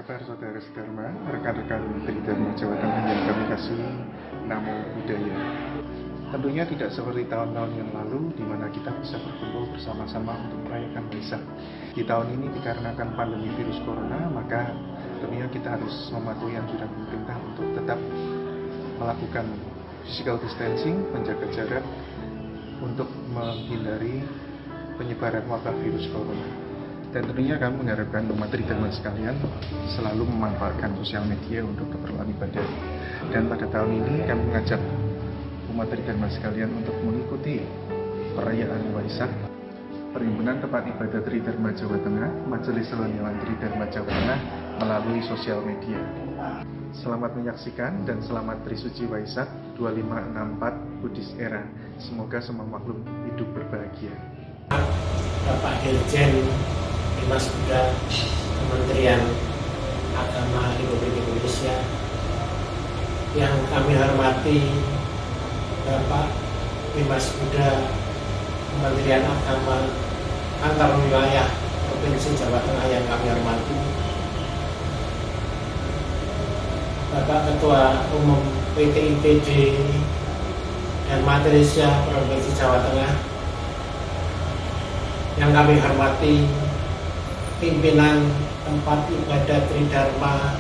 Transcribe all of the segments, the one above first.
kabar saudara Sedharma, rekan-rekan Tridharma Jawa Tengah yang kami kasih, Namo Buddhaya. Tentunya tidak seperti tahun-tahun yang lalu di mana kita bisa berkumpul bersama-sama untuk merayakan Waisak. Di tahun ini dikarenakan pandemi virus corona, maka tentunya kita harus mematuhi anjuran pemerintah untuk tetap melakukan physical distancing, menjaga jarak untuk menghindari penyebaran wabah virus corona. Dan tentunya kami mengharapkan umat Tridharma sekalian selalu memanfaatkan sosial media untuk keperluan ibadah. Dan pada tahun ini kami mengajak umat Tridharma sekalian untuk mengikuti perayaan Waisak Perhimpunan Tempat Ibadah Tridharma Jawa Tengah, Majelis Seloniawan Tridharma Jawa Tengah melalui sosial media. Selamat menyaksikan dan selamat Trisuci Waisak 2564 Buddhist Era. Semoga semua makhluk hidup berbahagia. Bapak Dirjen Dimas Buddha Kementerian Agama Republik Indonesia, yang kami hormati Bapak Dimas Buddha Kementerian Agama antar wilayah Provinsi Jawa Tengah yang kami hormati, Bapak Ketua Umum PTIPD dan Majelisnya Provinsi Jawa Tengah yang kami hormati, pimpinan tempat ibadah Tridharma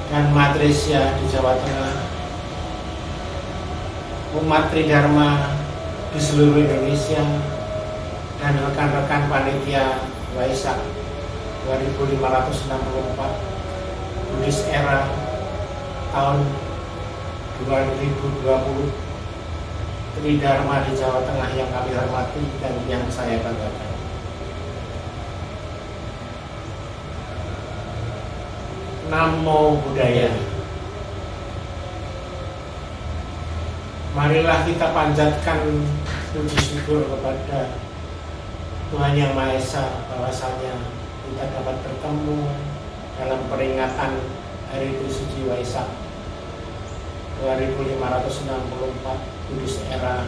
dan Majelisnya di Jawa Tengah, umat Tridharma di seluruh Indonesia, dan rekan-rekan panitia Waisak 2564 Buddhist Era tahun 2020 Tridharma di Jawa Tengah yang kami hormati dan yang saya banggakan. Namo Buddhaya. Marilah kita panjatkan puji syukur kepada Tuhan Yang Maha Esa bahwasanya kita dapat bertemu dalam peringatan Hari Trisuci Waisak 2564 Buddhist Era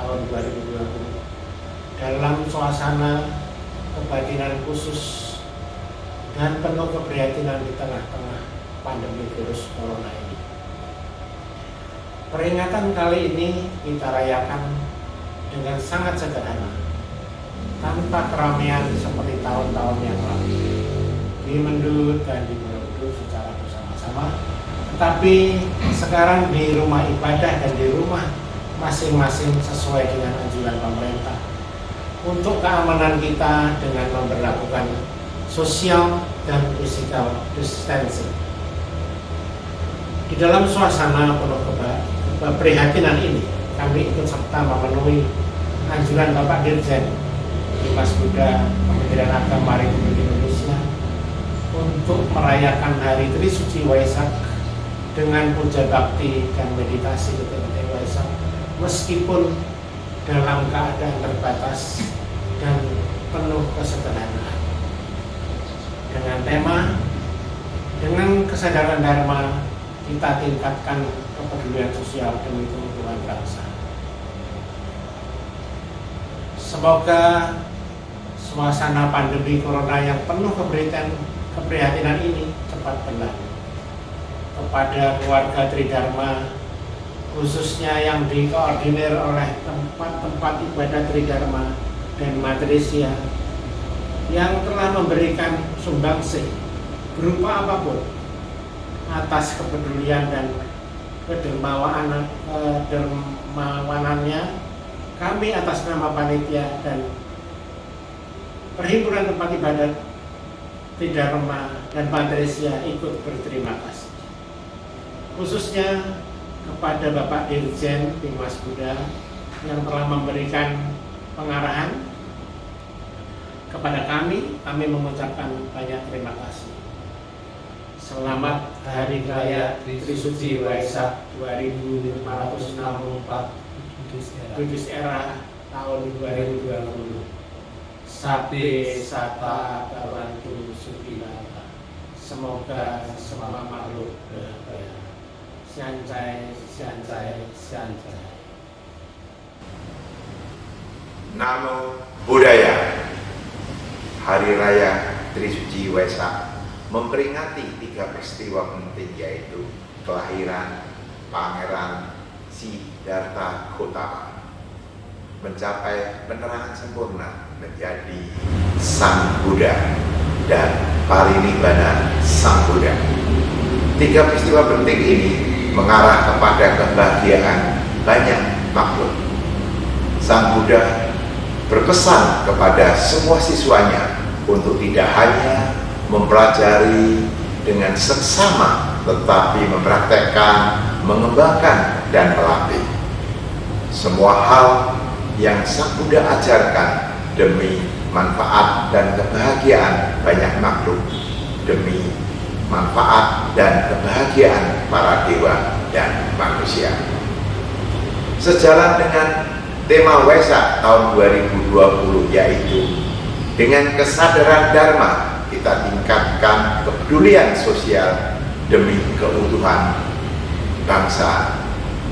tahun 2020 dalam suasana kebatinan khusus dan penuh keprihatinan di tengah-tengah pandemi virus corona ini. Peringatan kali ini kita rayakan dengan sangat sederhana, tanpa keramaian seperti tahun-tahun yang lalu, dimendut dan dimendut secara bersama-sama, tetapi sekarang di rumah ibadah dan di rumah masing-masing sesuai dengan anjuran pemerintah untuk keamanan kita dengan memperlakukan social dan physical distancing. Di dalam suasana penuh keprihatinan ini, kami ikut serta memenuhi anjuran Bapak Dirjen Dimas Buddha Kementerian Agama Republik Indonesia untuk merayakan Hari Trisuci Waisak dengan puja bakti dan meditasi detik-detik Waisak, meskipun dalam keadaan terbatas dan penuh kesederhanaan. Dengan tema, dengan kesadaran Dharma, kita tingkatkan kepedulian sosial demi keutuhan bangsa. Semoga suasana pandemi corona yang penuh keprihatinan ini cepat berlalu. Kepada keluarga Tridharma, khususnya yang dikoordinir oleh tempat-tempat ibadah Tridharma dan Majelisnya, yang telah memberikan sumbangsih berupa apapun atas kepedulian dan kedermawanannya, kami atas nama panitia dan Perhimpunan Tempat Ibadah Tridharma dan Majelisnya ikut berterima kasih, khususnya kepada Bapak Dirjen Dimas Buddha yang telah memberikan pengarahan kepada kami mengucapkan banyak terima kasih. Selamat Hari Raya Trisuci Waisak 2564 Buddhist Era tahun 2020. Sabde Sata Bhavantu Sukhina. Semoga semua makhluk berbahagia. Sanjay, sanjay, sanjay. Namo Buddhaya. Hari Raya Trisuci Waisak memperingati 3 peristiwa penting, yaitu kelahiran Pangeran Siddhartha Gautama, mencapai penerangan sempurna menjadi Sang Buddha, dan parinibbana Sang Buddha. 3 peristiwa penting ini mengarah kepada kebahagiaan banyak makhluk. Sang Buddha berpesan kepada semua siswanya untuk tidak hanya mempelajari dengan seksama, tetapi mempraktekkan, mengembangkan, dan melatih. Semua hal yang Sang Buddha ajarkan demi manfaat dan kebahagiaan banyak makhluk, demi manfaat dan kebahagiaan para dewa dan manusia. Sejalan dengan tema Waisak tahun 2020, yaitu dengan kesadaran Dharma kita tingkatkan kepedulian sosial demi keutuhan bangsa,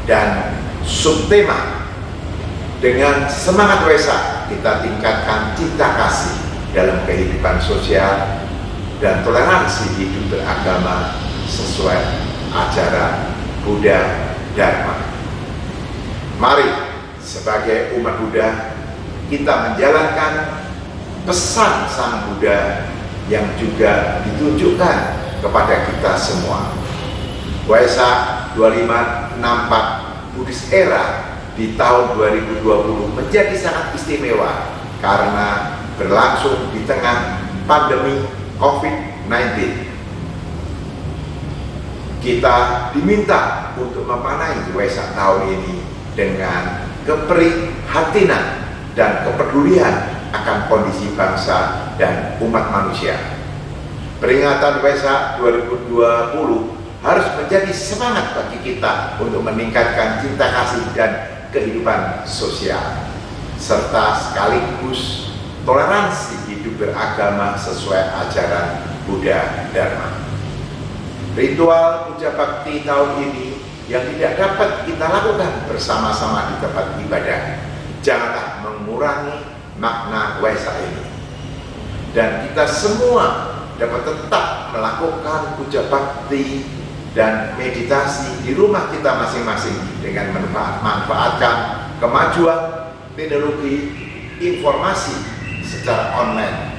dan subtema dengan semangat Waisak kita tingkatkan cinta kasih dalam kehidupan sosial dan toleransi hidup beragama sesuai ajaran Buddha Dharma. Mari sebagai umat Buddha kita menjalankan pesan Sang Buddha yang juga ditunjukkan kepada kita semua. Waisak 2564 Buddhist Era di tahun 2020 menjadi sangat istimewa karena berlangsung di tengah pandemi COVID-19. Kita diminta untuk memaknai Waisak tahun ini dengan keprihatinan dan kepedulian akan kondisi bangsa dan umat manusia. Peringatan Waisak 2020 harus menjadi semangat bagi kita untuk meningkatkan cinta kasih dan kehidupan sosial, serta sekaligus toleransi hidup beragama sesuai ajaran Buddha Dharma. Ritual puja bakti tahun ini yang tidak dapat kita lakukan bersama-sama di tempat ibadah janganlah mengurangi makna Waisak ini, dan kita semua dapat tetap melakukan puja bakti dan meditasi di rumah kita masing-masing dengan memanfaatkan kemajuan teknologi informasi secara online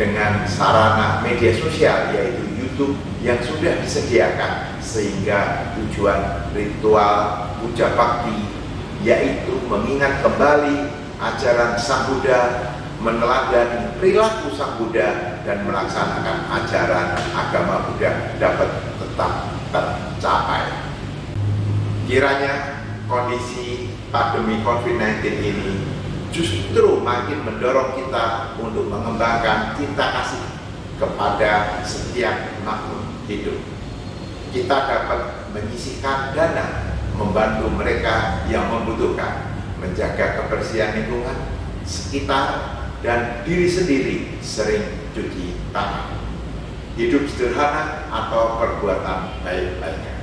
dengan sarana media sosial yaitu YouTube yang sudah disediakan, sehingga tujuan ritual puja bakti yaitu mengingat kembali ajaran Sang Buddha, meneladani perilaku Sang Buddha, dan melaksanakan ajaran agama Buddha dapat tetap tercapai. Kiranya kondisi pandemi COVID-19 ini justru makin mendorong kita untuk mengembangkan cinta kasih kepada setiap makhluk hidup. Kita dapat menyisihkan dana membantu mereka yang membutuhkan, menjaga kebersihan lingkungan sekitar dan diri sendiri, sering cuci tangan, hidup sederhana atau perbuatan baik-baiknya.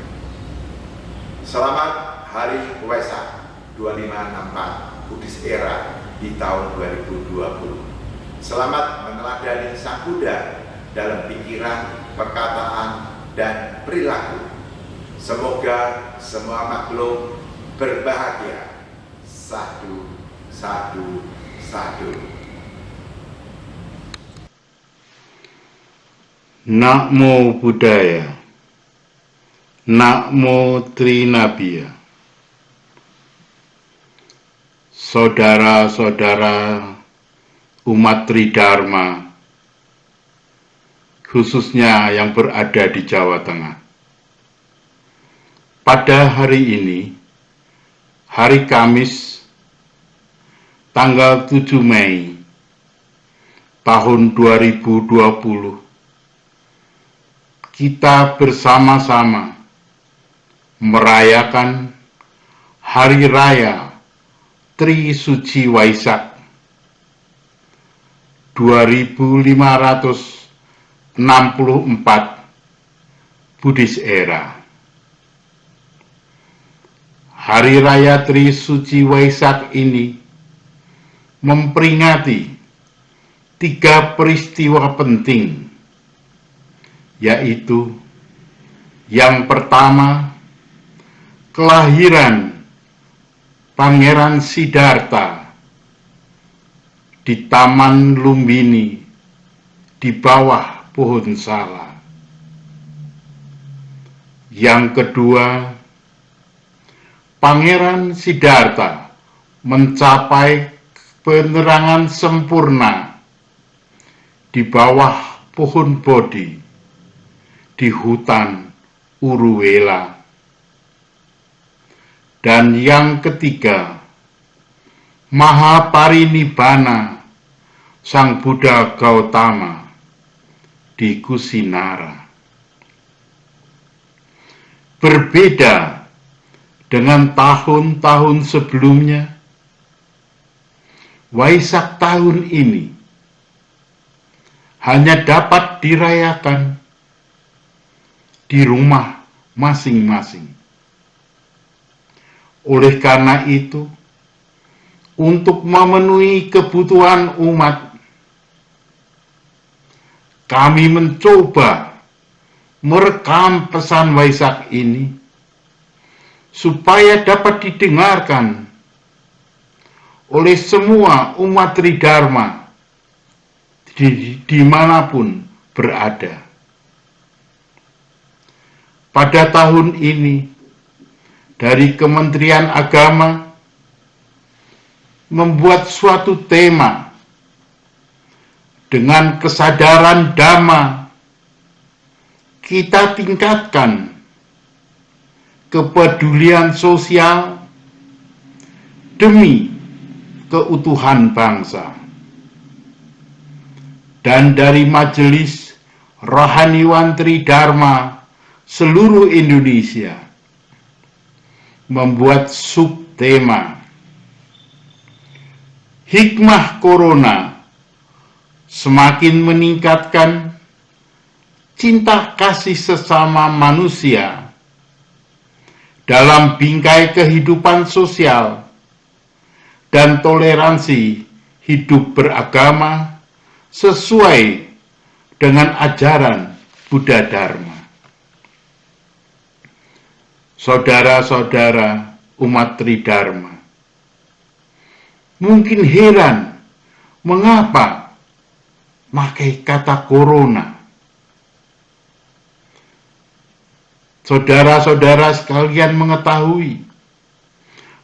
Selamat Hari Waisak 2564 Buddhist Era di tahun 2020. Selamat meneladani Sang Buddha dalam pikiran, perkataan, dan perilaku. Semoga semua makhluk berbahagia. Sadhu, sadhu, sadhu. Namo Buddhaya, Namo Trinabia. Saudara-saudara umat Tridharma, khususnya yang berada di Jawa Tengah. Pada hari ini, hari Kamis, tanggal 7 Mei tahun 2020, kita bersama-sama merayakan Hari Raya Tri Suci Waisak 2564 Buddhist Era. Hari Raya Tri Suci Waisak ini memperingati 3 peristiwa penting yaitu yang pertama, kelahiran Pangeran Siddhartha di Taman Lumbini di bawah pohon sala. Yang kedua, Pangeran Siddhartha mencapai penerangan sempurna di bawah pohon Bodhi di hutan Uruvela. Dan yang ketiga, Mahaparinibbana Sang Buddha Gautama di Kusinara. Berbeda dengan tahun-tahun sebelumnya, Waisak tahun ini hanya dapat dirayakan di rumah masing-masing. Oleh karena itu, untuk memenuhi kebutuhan umat, kami mencoba merekam pesan Waisak ini supaya dapat didengarkan oleh semua umat Tridharma dimanapun berada. Pada tahun ini, dari Kementerian Agama membuat suatu tema dengan kesadaran Dhamma. Kita tingkatkan kepedulian sosial demi keutuhan bangsa. Dan dari Majelis Rohaniwan Tridharma seluruh Indonesia membuat subtema Hikmah Corona semakin meningkatkan cinta kasih sesama manusia dalam bingkai kehidupan sosial dan toleransi hidup beragama sesuai dengan ajaran Buddha Dharma. Saudara-saudara umat Tridharma, mungkin heran mengapa pakai kata corona. Saudara-saudara sekalian mengetahui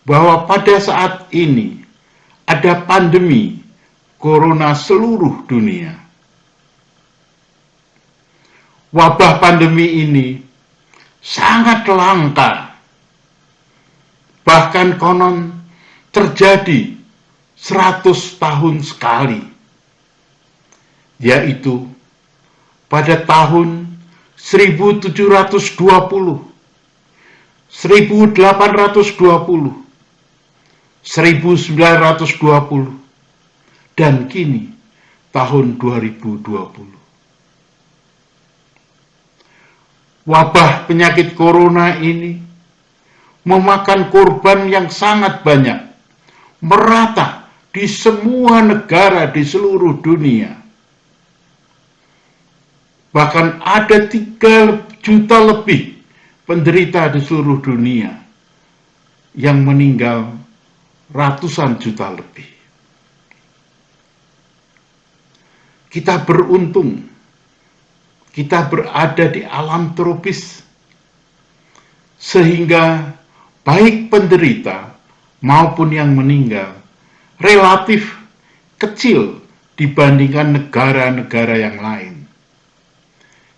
bahwa pada saat ini ada pandemi corona seluruh dunia. Wabah pandemi ini sangat langka, bahkan konon terjadi 100 tahun sekali, yaitu pada tahun 1720, 1820, 1920, dan kini tahun 2020. Wabah penyakit corona ini memakan korban yang sangat banyak, merata di semua negara di seluruh dunia. Bahkan ada 3 juta lebih penderita di seluruh dunia yang meninggal ratusan juta lebih. Kita beruntung, kita berada di alam tropis, sehingga baik penderita maupun yang meninggal relatif kecil dibandingkan negara-negara yang lain.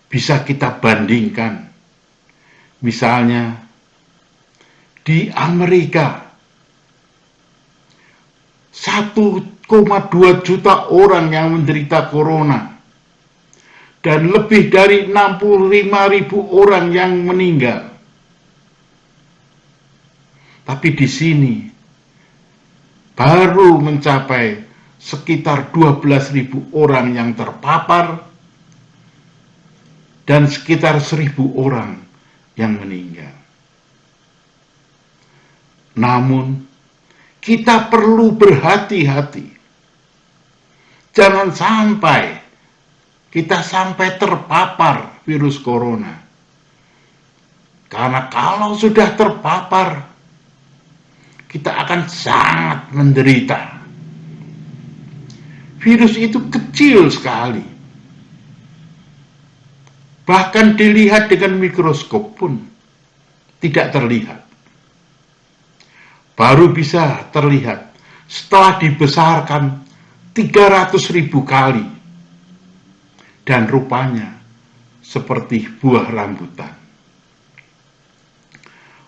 Bisa kita bandingkan, misalnya di Amerika 1,2 juta orang yang menderita corona dan lebih dari 65.000 orang yang meninggal. Tapi di sini baru mencapai sekitar 12.000 orang yang terpapar dan sekitar 1.000 orang yang meninggal. Namun, kita perlu berhati-hati. Jangan sampai kita terpapar virus corona. Karena kalau sudah terpapar, kita akan sangat menderita. Virus itu kecil sekali. Bahkan dilihat dengan mikroskop pun tidak terlihat. Baru bisa terlihat setelah dibesarkan 300.000 kali. Dan rupanya seperti buah rambutan.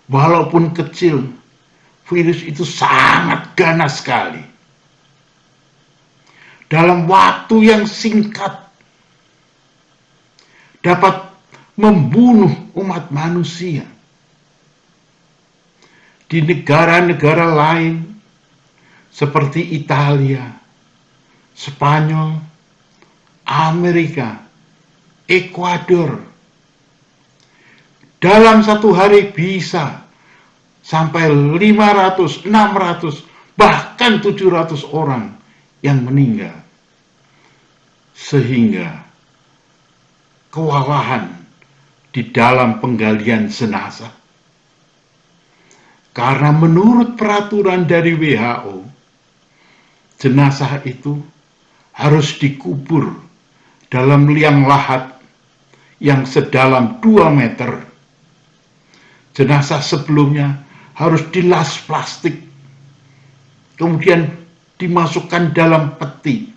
Walaupun kecil, virus itu sangat ganas sekali. Dalam waktu yang singkat, dapat membunuh umat manusia. Di negara-negara lain, seperti Italia, Spanyol, Amerika, Ekuador, dalam satu hari bisa sampai 500, 600, bahkan 700 orang yang meninggal. Sehingga kewalahan di dalam penggalian jenazah. Karena menurut peraturan dari WHO, jenazah itu harus dikubur dalam liang lahat yang sedalam 2 meter. Jenazah sebelumnya harus dilas plastik, kemudian dimasukkan dalam peti.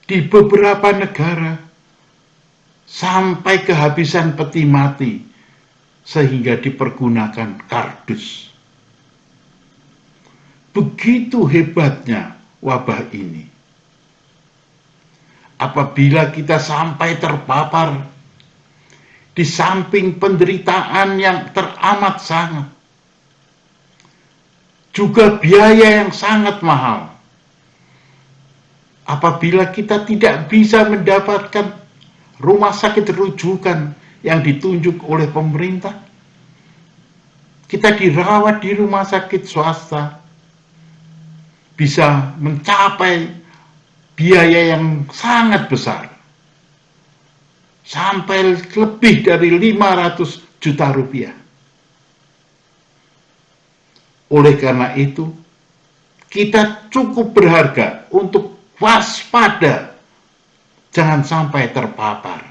Di beberapa negara, sampai kehabisan peti mati, sehingga dipergunakan kardus. Begitu hebatnya wabah ini. Apabila kita sampai terpapar, di samping penderitaan yang teramat sangat, juga biaya yang sangat mahal. Apabila kita tidak bisa mendapatkan rumah sakit rujukan yang ditunjuk oleh pemerintah, kita dirawat di rumah sakit swasta, bisa mencapai biaya yang sangat besar, sampai lebih dari 500 juta rupiah. Oleh karena itu, kita cukup berharga untuk waspada, jangan sampai terpapar.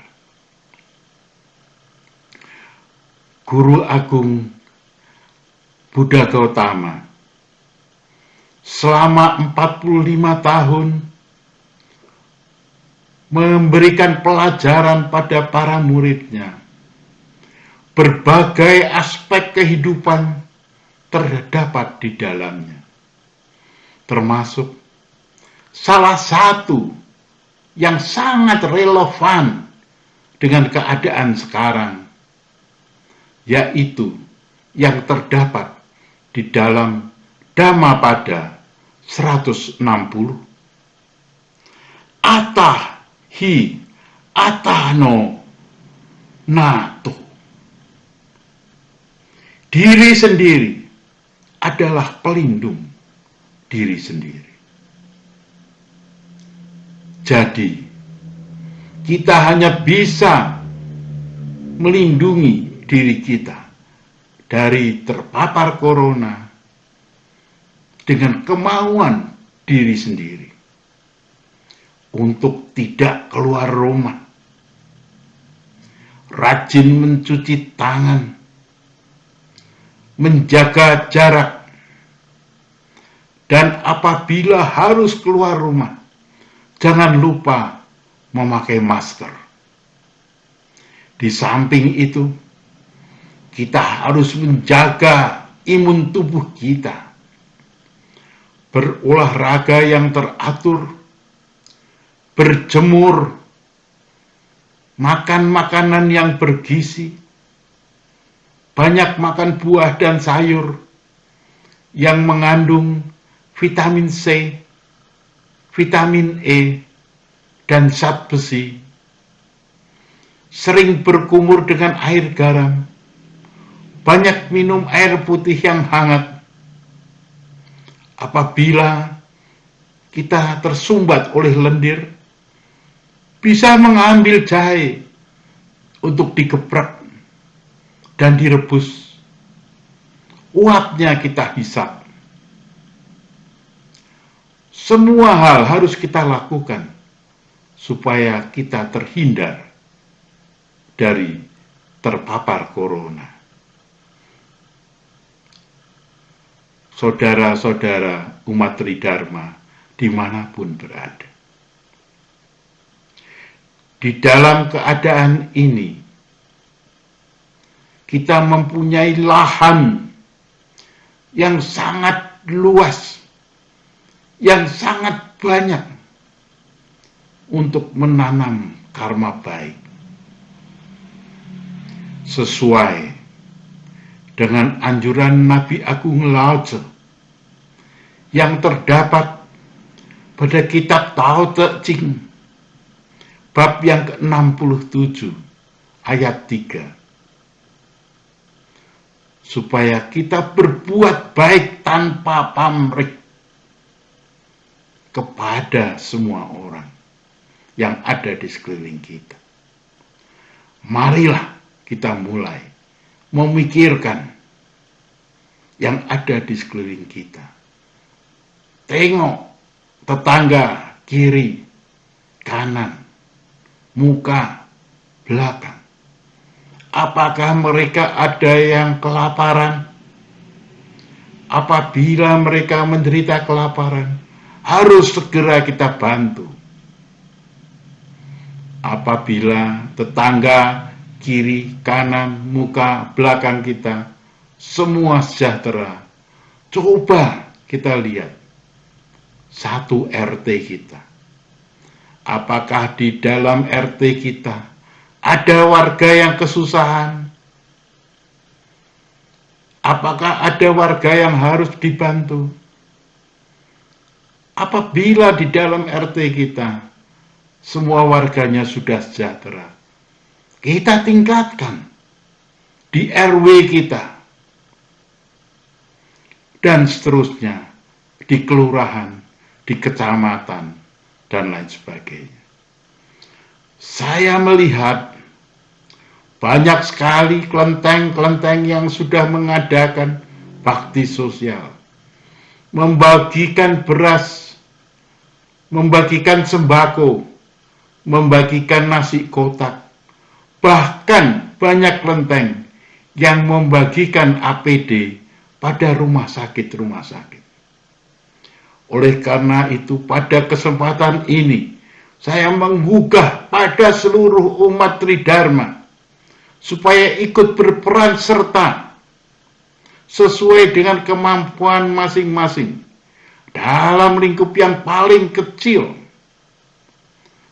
Guru Agung Buddha Gautama selama 45 tahun memberikan pelajaran pada para muridnya. Berbagai aspek kehidupan terdapat di dalamnya. Termasuk salah satu yang sangat relevan dengan keadaan sekarang, yaitu yang terdapat di dalam Dhammapada 160. Atahi atano nato. Diri sendiri adalah pelindung diri sendiri. Jadi, kita hanya bisa melindungi diri kita dari terpapar corona dengan kemauan diri sendiri untuk tidak keluar rumah, rajin mencuci tangan, menjaga jarak, dan apabila harus keluar rumah, jangan lupa memakai masker. Di samping itu, kita harus menjaga imun tubuh kita, berolahraga yang teratur, berjemur, makan makanan yang bergizi, banyak makan buah dan sayur yang mengandung vitamin C, vitamin E, dan zat besi. Sering berkumur dengan air garam, banyak minum air putih yang hangat. Apabila kita tersumbat oleh lendir, bisa mengambil jahe untuk digeprek dan direbus. Uapnya kita hisap. Semua hal harus kita lakukan supaya kita terhindar dari terpapar corona. Saudara-saudara umat Tridharma dimanapun berada. Di dalam keadaan ini, kita mempunyai lahan yang sangat luas, yang sangat banyak untuk menanam karma baik. Sesuai dengan anjuran Nabi Agung Lao Tse yang terdapat pada kitab Tao Te Ching bab yang ke-67 ayat 3, supaya kita berbuat baik tanpa pamrih kepada semua orang yang ada di sekeliling kita. Marilah kita mulai memikirkan yang ada di sekeliling kita. Tengok tetangga kiri, kanan, muka, belakang. Apakah mereka ada yang kelaparan? Apabila mereka menderita kelaparan, harus segera kita bantu. Apabila tetangga kiri, kanan, muka, belakang kita semua sejahtera, coba kita lihat satu RT kita. Apakah di dalam RT kita ada warga yang kesusahan? Apakah ada warga yang harus dibantu? Apabila di dalam RT kita semua warganya sudah sejahtera, kita tingkatkan di RW kita dan seterusnya, di kelurahan, di kecamatan, dan lain sebagainya. Saya melihat banyak sekali kelenteng-kelenteng yang sudah mengadakan bakti sosial, membagikan beras, membagikan sembako, membagikan nasi kotak. Bahkan banyak kelenteng yang membagikan APD pada rumah sakit-rumah sakit. Oleh karena itu, pada kesempatan ini, saya menggugah pada seluruh umat Tridharma supaya ikut berperan serta sesuai dengan kemampuan masing-masing dalam lingkup yang paling kecil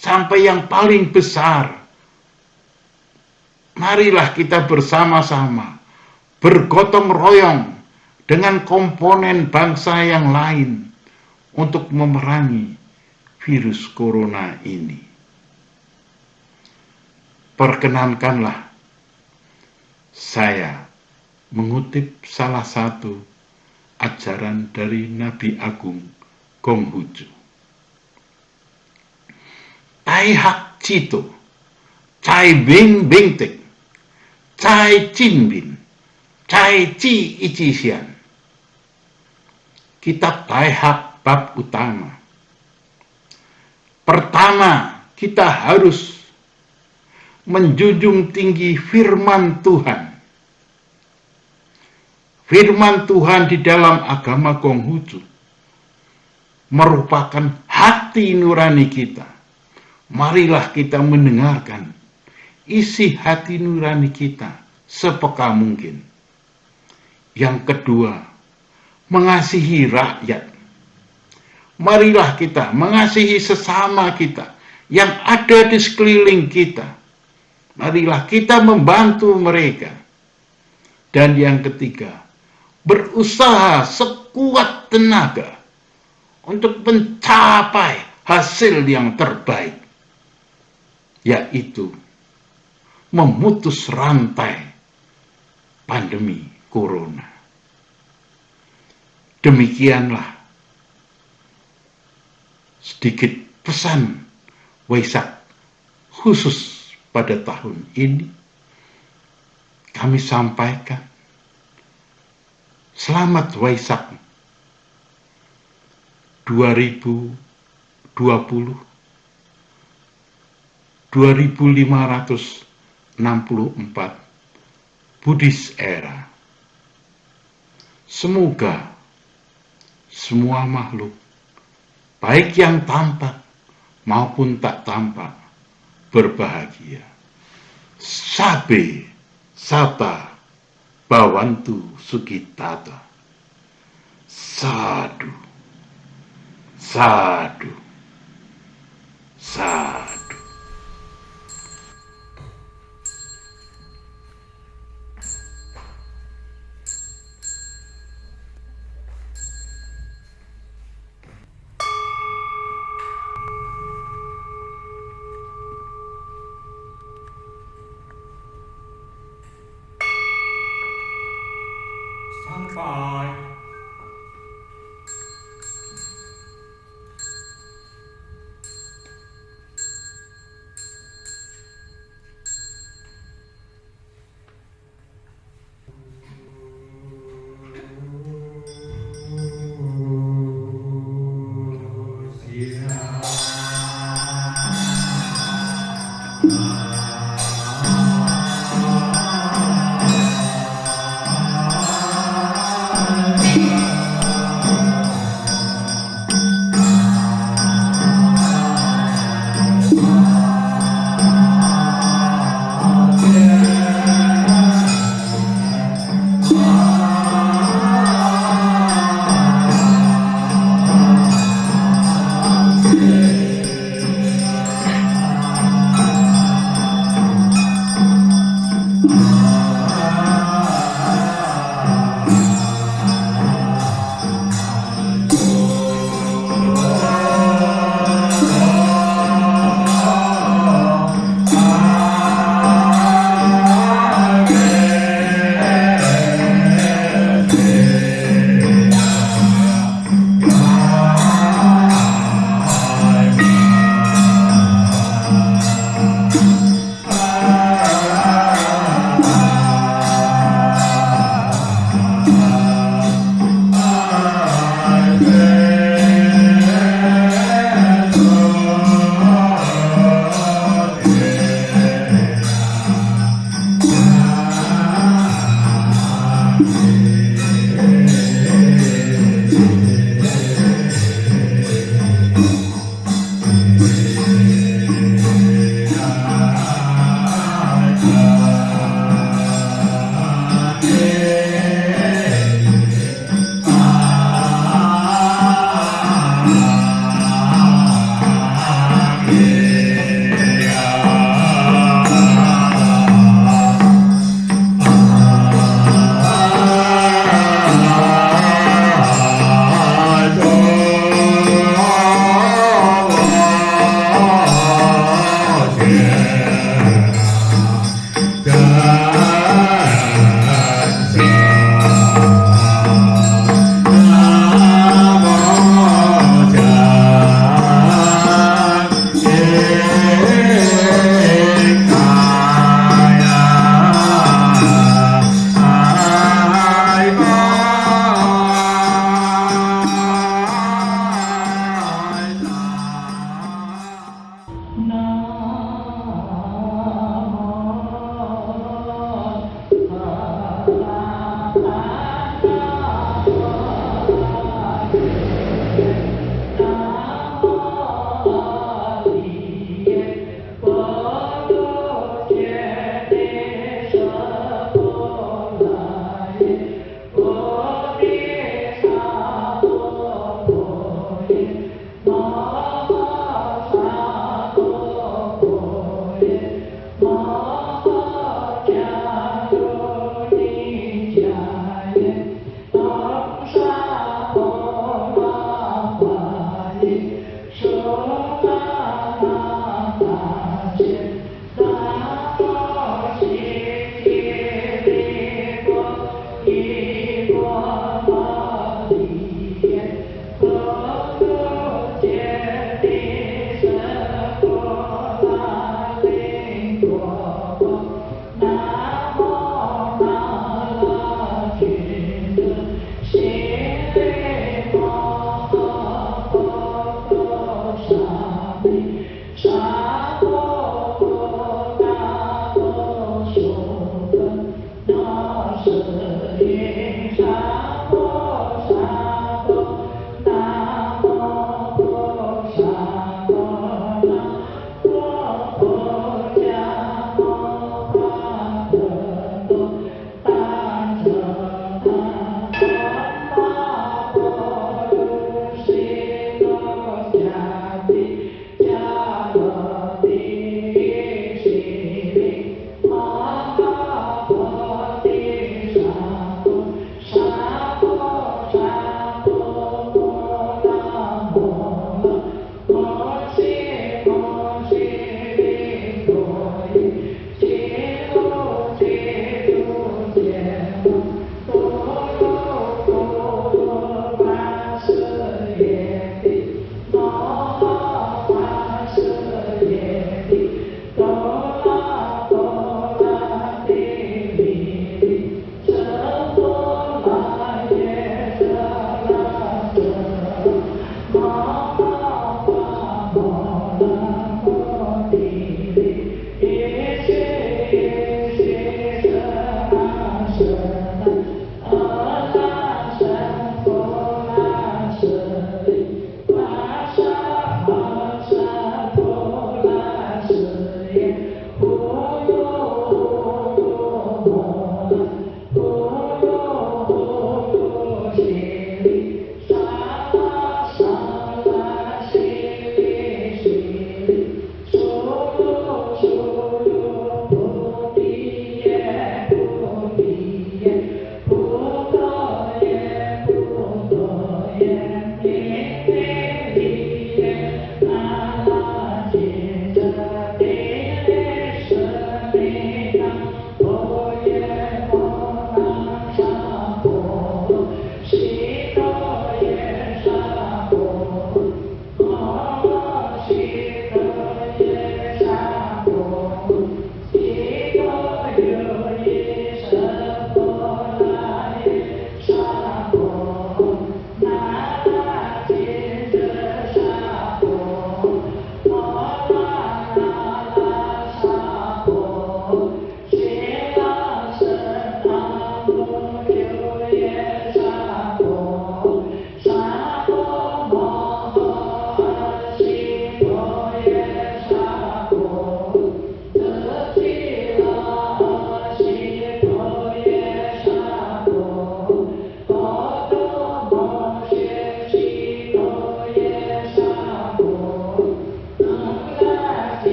sampai yang paling besar. Marilah kita bersama-sama bergotong royong dengan komponen bangsa yang lain untuk memerangi virus corona ini. Perkenankanlah saya mengutip salah satu ajaran dari Nabi Agung Konghucu. Tai hak cito, cai bing bing tek, cai cin bin, cai ci ici sian. Kitab Tai Hak bab utama. Pertama, kita harus menjunjung tinggi firman Tuhan. Firman Tuhan di dalam agama Konghucu merupakan hati nurani kita. Marilah kita mendengarkan isi hati nurani kita sepeka mungkin. Yang kedua, mengasihi rakyat. Marilah kita mengasihi sesama kita yang ada di sekeliling kita. Marilah kita membantu mereka. Dan yang ketiga, berusaha sekuat tenaga untuk mencapai hasil yang terbaik, yaitu memutus rantai pandemi corona. Demikianlah sedikit pesan Waisak khusus pada tahun ini, kami sampaikan selamat Waisak 2020 2564 Buddhis Era. Semoga semua makhluk, baik yang tampak maupun tak tampak, berbahagia. Sabe Sata Bawantu Sukitata. Sadu, sadu, sadu. Sampai.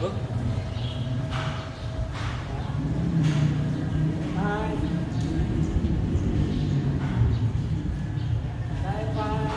Look. Hai. Bye-bye.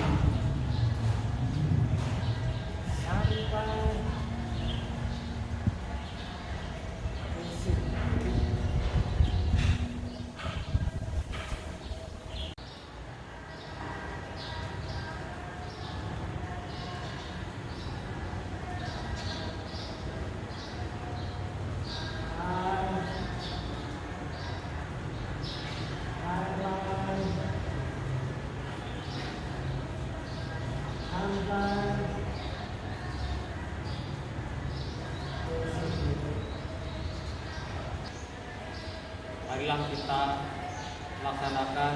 Sampai. Marilah kita melaksanakan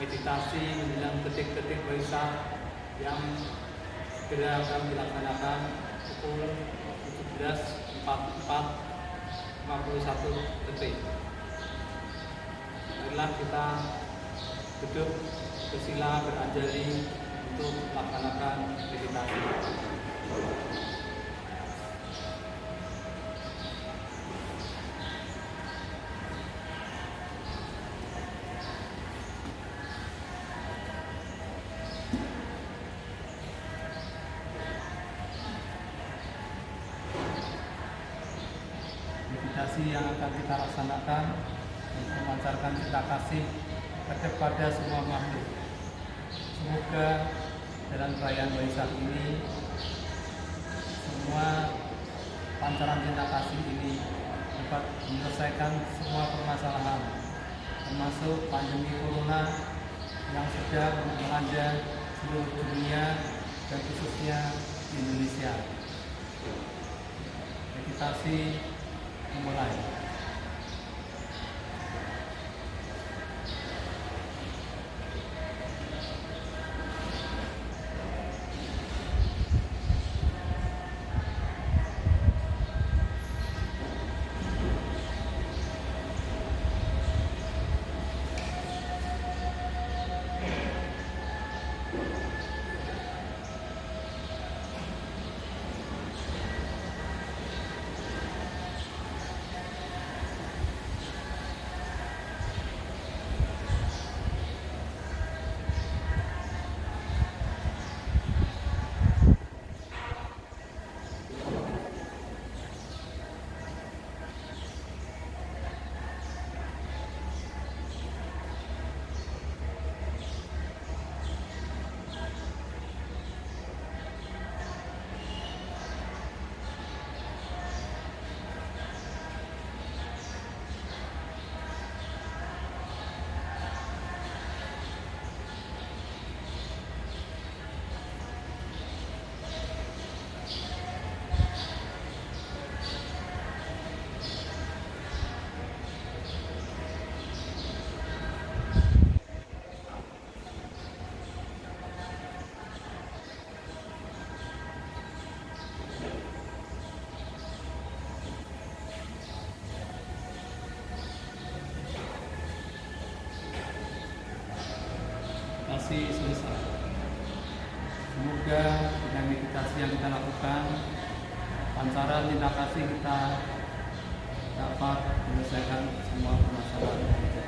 meditasi menjelang detik-detik Waisak yang segera akan dilaksanakan pukul 17.44.51 detik. Marilah kita duduk bersila beranjali untuk melaksanakan meditasi. Meditasi yang akan kita laksanakan untuk memancarkan cinta kasih kepada semua makhluk. Semoga dalam perayaan Waisak ini semua pancaran cinta kasih ini dapat menyelesaikan semua permasalahan, termasuk pandemi corona yang sedang melanda seluruh dunia dan khususnya di Indonesia. Meditasi mulai. Meditasi selesai. Semoga dengan meditasi yang kita lakukan, pancaran cinta kasih kita dapat menyelesaikan semua permasalahan yang ada.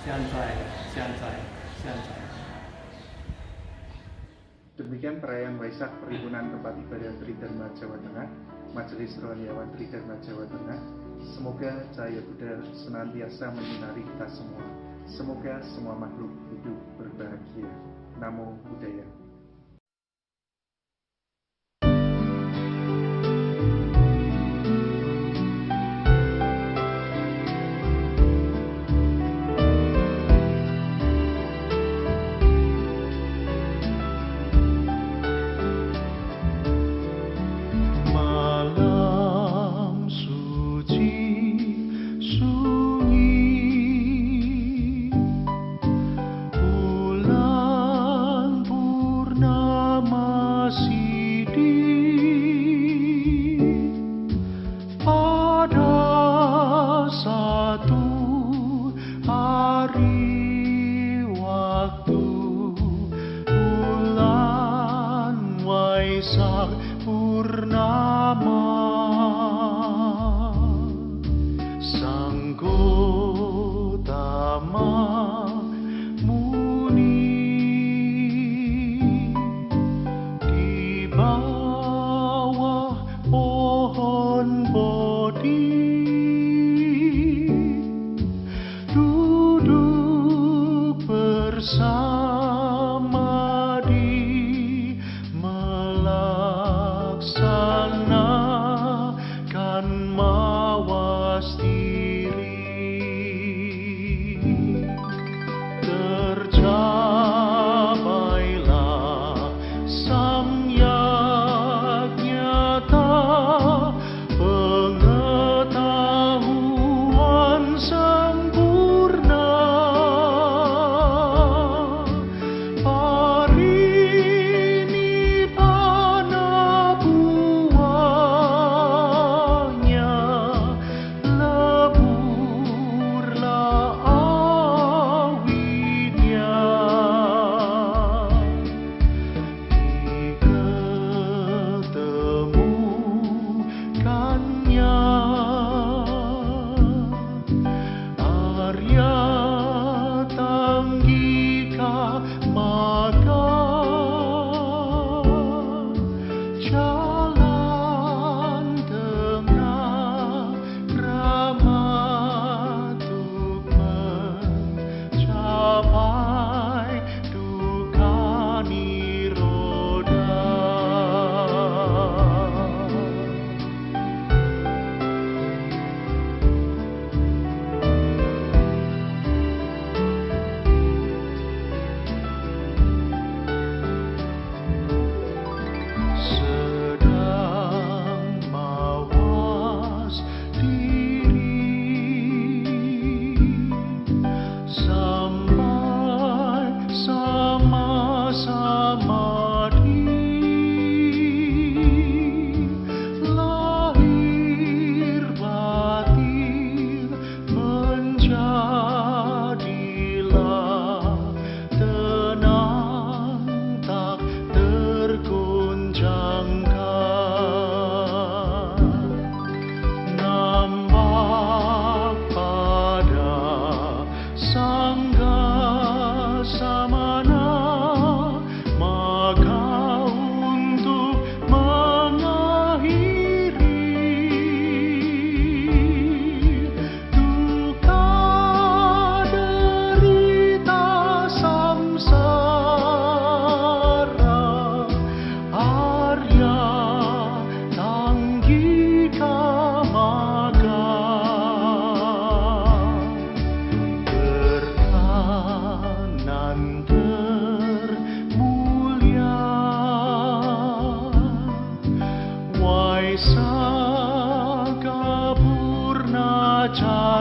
Siancai. Demikian perayaan Waisak Perhimpunan Tempat Ibadah Tridharma Jawa Tengah, Majelis Rohaniawan Tridharma Jawa Tengah. Semoga cahaya Buddha senantiasa menyinari kita semua. Semoga semua makhluk hidup berbahagia. Namo Buddhaya. Bulan Maesa Kapurna Cahaya